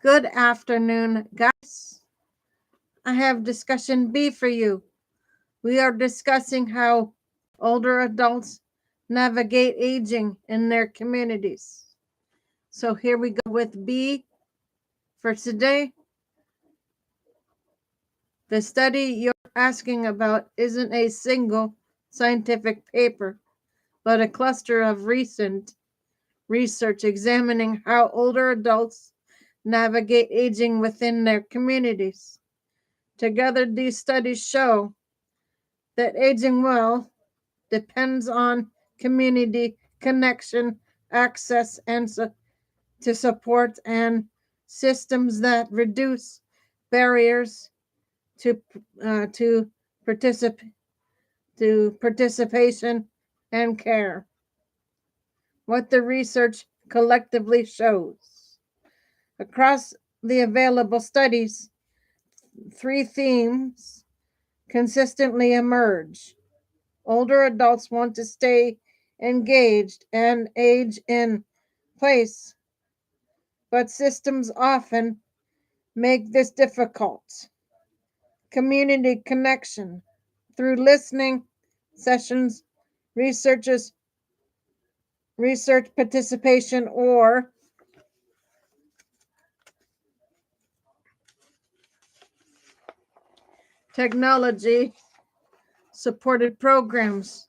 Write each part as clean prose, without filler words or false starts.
Good afternoon, guys. I have discussion B for you. We are discussing how older adults navigate aging in their communities. So here we go with B for today. The study you're asking about isn't a single scientific paper, but a cluster of recent research examining how older adults navigate aging within their communities. Together, these studies show that aging well depends on community connection, access, and to support and systems that reduce barriers to to particip- to participation and care. What the research collectively shows across the available studies, three themes consistently emerge. Older adults want to stay engaged and age in place, but systems often make this difficult. Community connection through listening sessions, researchers research participation or technology supported programs.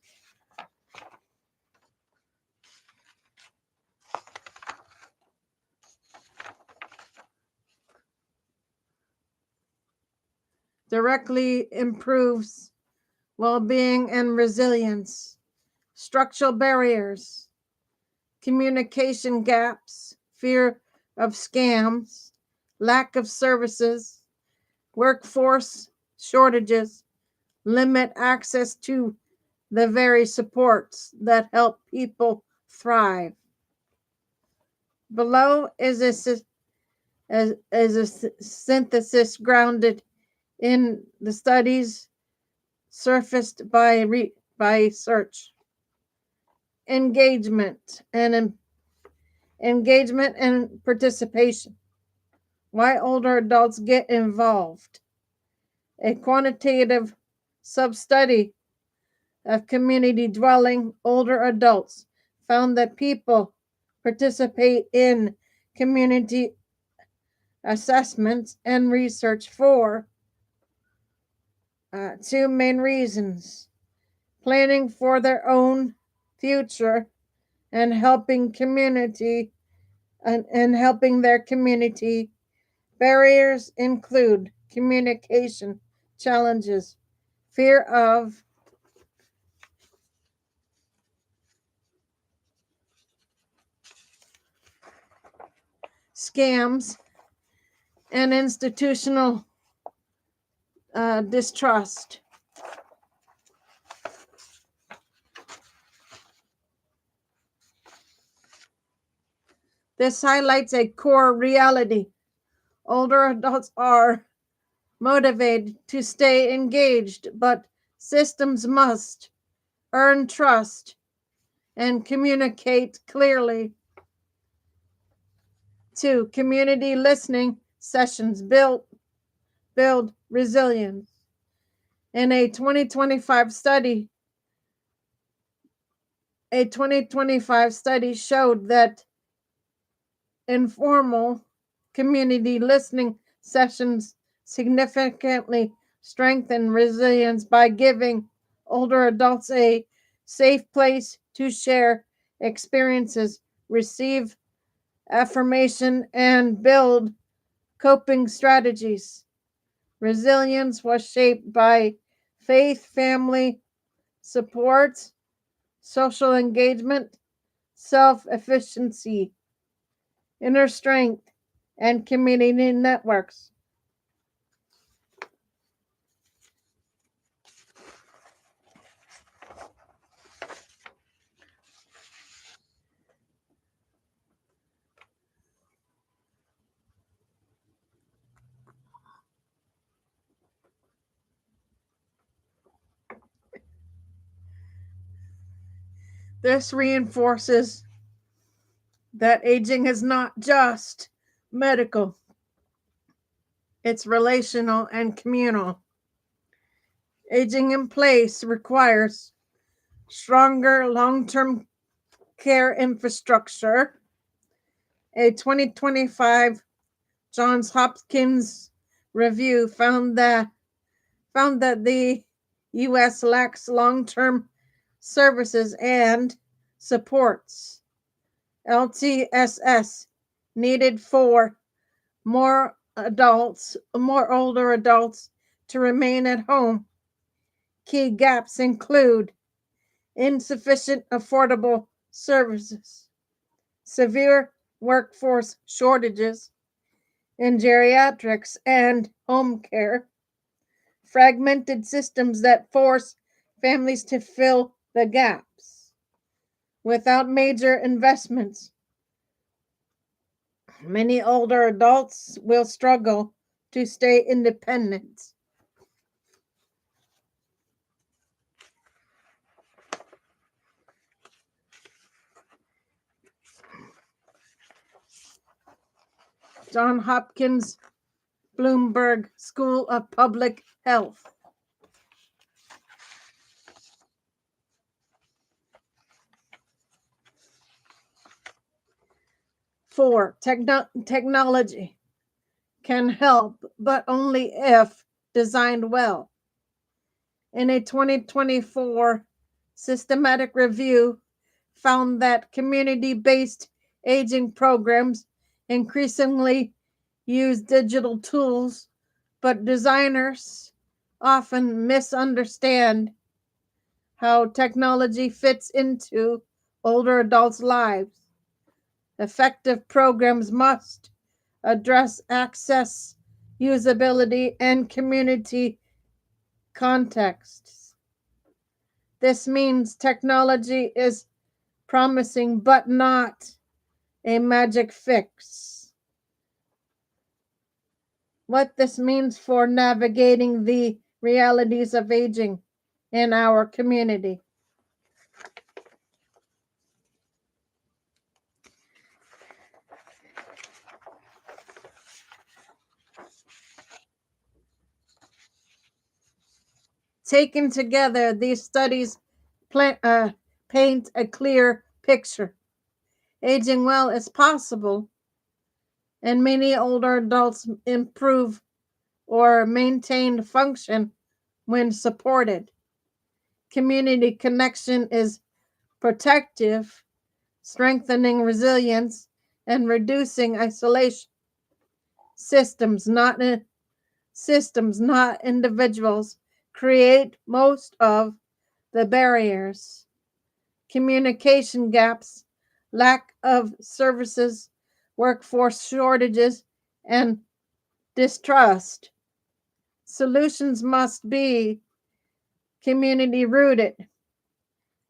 Directly improves well-being and resilience. Structural barriers, communication gaps, fear of scams, lack of services, workforce shortages limit access to the very supports that help people thrive. Below is a synthesis grounded in the studies surfaced by search. Engagement and participation. Why older adults get involved. A quantitative sub-study of community dwelling older adults found that people participate in community assessments and research for two main reasons: planning for their own future and helping their community. Barriers include communication challenges, fear of scams, and institutional distrust. This highlights a core reality. Older adults are motivated to stay engaged, but systems must earn trust and communicate clearly. 2. Community listening sessions build resilience. In a 2025 study, showed that informal community listening sessions significantly strengthen resilience by giving older adults a safe place to share experiences, receive affirmation, and build coping strategies. Resilience was shaped by faith, family support, social engagement, self efficiency, inner strength, and community networks. This reinforces that aging is not just medical, It's relational and communal. Aging in place requires stronger long-term care infrastructure. A 2025 Johns Hopkins review found that the US lacks long-term services and supports LTSS needed for more older adults to remain at home. Key gaps include insufficient affordable services, severe workforce shortages in geriatrics and home care, fragmented systems that force families to fill the gaps. Without major investments, many older adults will struggle to stay independent. Johns Hopkins Bloomberg School of Public Health. Four, technology can help, but only if designed well. In a 2024 systematic review, found that community-based aging programs increasingly use digital tools, but designers often misunderstand how technology fits into older adults' lives. Effective programs must address access, usability, and community contexts. This means technology is promising but not a magic fix. What this means for navigating the realities of aging in our community. Taken together, these studies paint a clear picture. Aging well is possible, and many older adults improve or maintain function when supported. Community connection is protective, strengthening resilience and reducing isolation. Systems, not individuals, create most of the barriers. Communication gaps, lack of services, workforce shortages, and distrust. Solutions must be community rooted,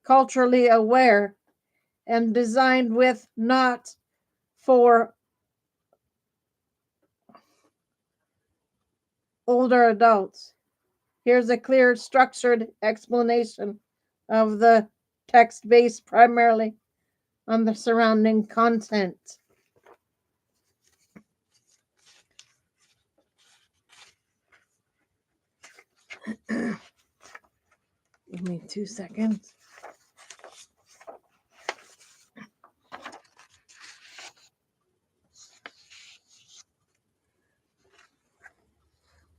culturally aware, and designed with, not for, older adults. Here's a clear, structured explanation of the text based primarily on the surrounding content. Give me 2 seconds.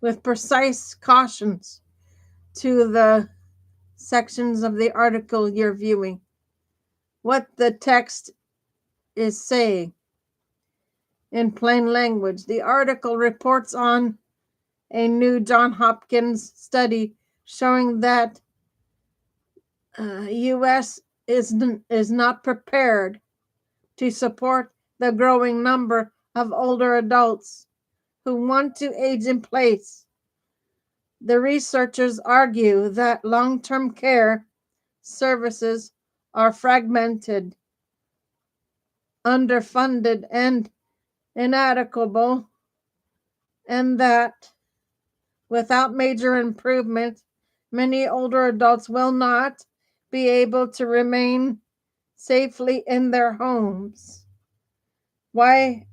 With precise cautions to the sections of the article you're viewing. What the text is saying in plain language. The article reports on a new Johns Hopkins study showing that U.S. is not prepared to support the growing number of older adults who want to age in place. The researchers argue that long-term care services are fragmented, underfunded, and inadequate, and that without major improvement, many older adults will not be able to remain safely in their homes. Why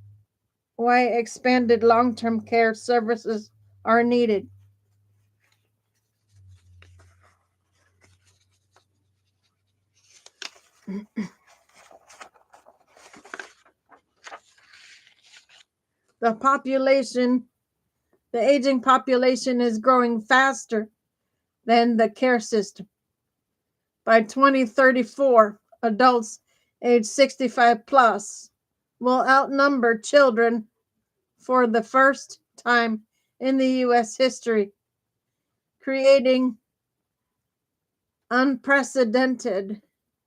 why expanded long-term care services are needed. The aging population is growing faster than the care system. By 2034, adults age 65 plus will outnumber children for the first time in the U.S. history, creating unprecedented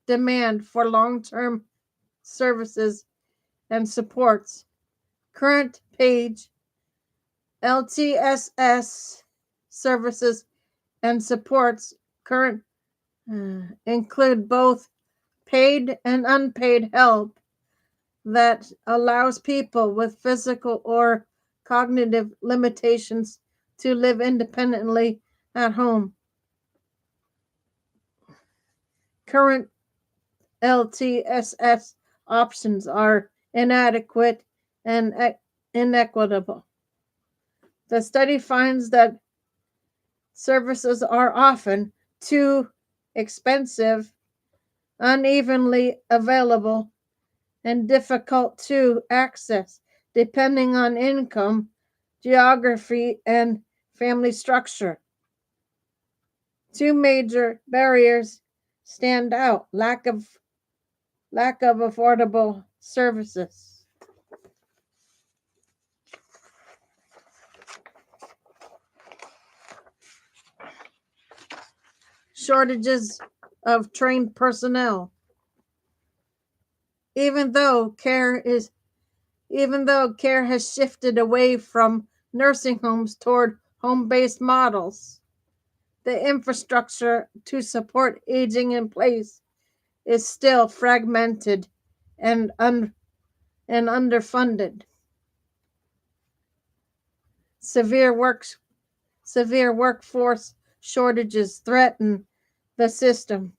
demand for long-term services and supports. Current page LTSS services and supports current include both paid and unpaid help that allows people with physical or cognitive limitations to live independently at home. Current LTSS options are inadequate and inequitable. The study finds that services are often too expensive, unevenly available, and difficult to access depending on income, geography, and family structure. Two major barriers stand out: lack of affordable services. Shortages of trained personnel. Even though care has shifted away from nursing homes toward home-based models, the infrastructure to support aging in place is still fragmented and underfunded. Severe workforce shortages threaten the system.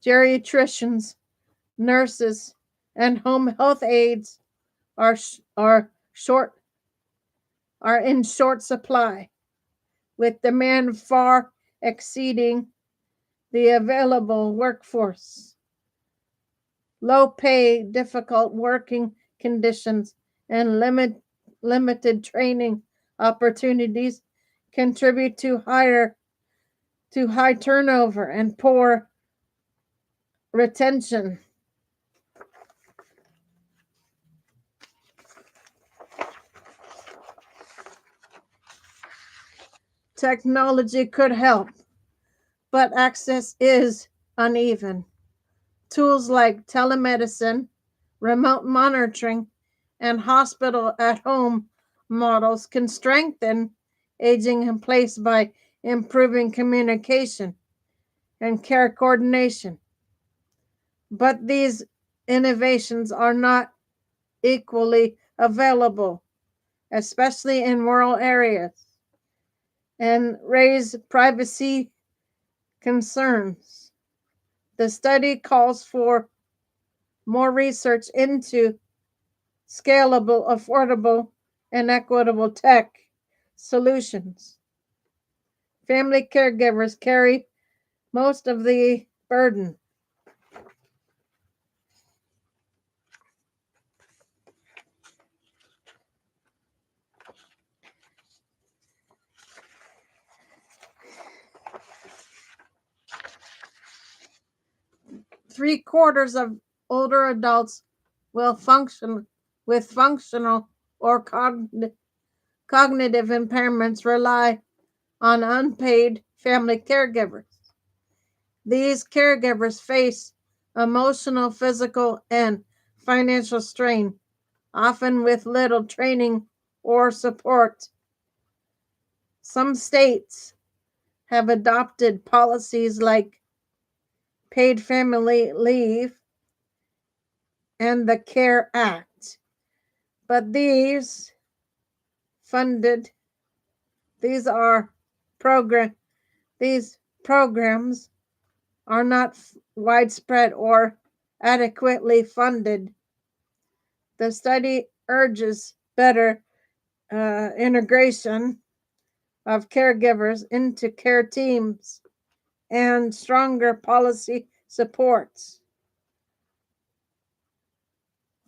Geriatricians, nurses, and home health aides are in short supply, with demand far exceeding the available workforce. Low pay, difficult working conditions, and limited training opportunities contribute to high turnover and poor retention. Technology could help, but access is uneven. Tools like telemedicine, remote monitoring, and hospital at home models can strengthen aging in place by improving communication and care coordination. But these innovations are not equally available, especially in rural areas, and raise privacy concerns. The study calls for more research into scalable, affordable, and equitable tech solutions. Family caregivers carry most of the burden. Three-quarters of older adults will function with functional or cognitive impairments rely on unpaid family caregivers. These caregivers face emotional, physical, and financial strain, often with little training or support. Some states have adopted policies like paid family leave and the CARE Act, but these programs are not widespread or adequately funded. The study urges better integration of caregivers into care teams and stronger policy supports.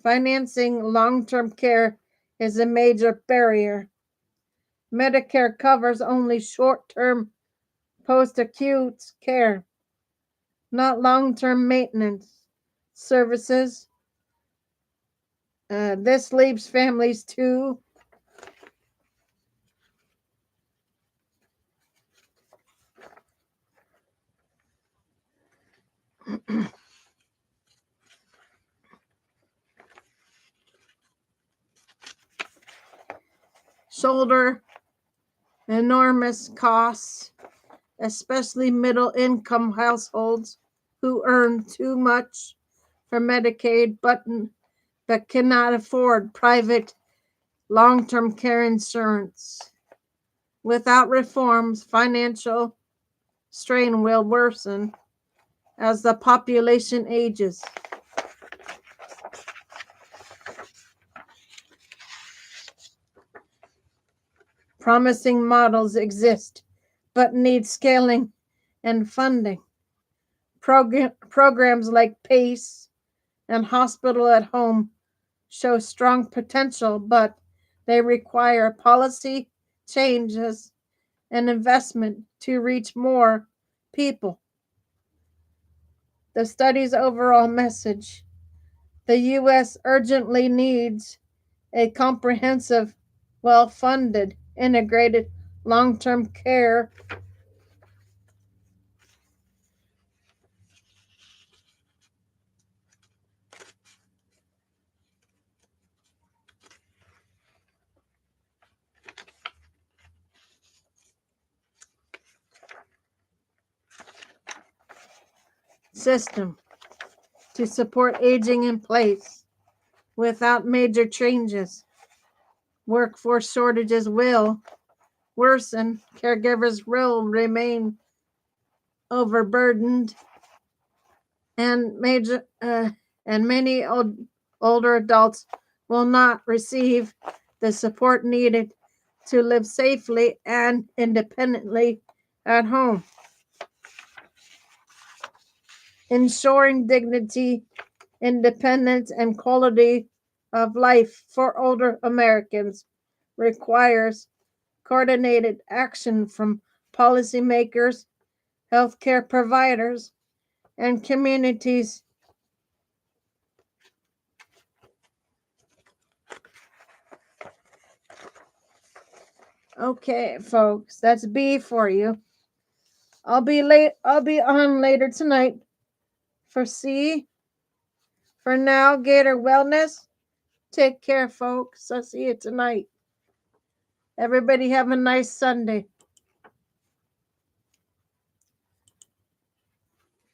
Financing long-term care is a major barrier. Medicare covers only short-term post-acute care, not long-term maintenance services. This leaves families to shoulder enormous costs, especially middle-income households who earn too much for Medicaid but cannot afford private long-term care insurance. Without reforms, financial strain will worsen as the population ages. Promising models exist, but need scaling and funding. Programs like PACE and Hospital at Home show strong potential, but they require policy changes and investment to reach more people. The study's overall message: the U.S. urgently needs a comprehensive, well-funded, integrated long-term care system to support aging in place without major changes. Workforce shortages will worsen, caregivers will remain overburdened, and many older adults will not receive the support needed to live safely and independently at home. Ensuring dignity, independence, and quality of life for older Americans requires coordinated action from policymakers, healthcare providers, and communities. Okay, folks, that's B for you. I'll be on later tonight for C. For now, Gator Wellness. Take care, folks. I'll see you tonight. Everybody have a nice Sunday.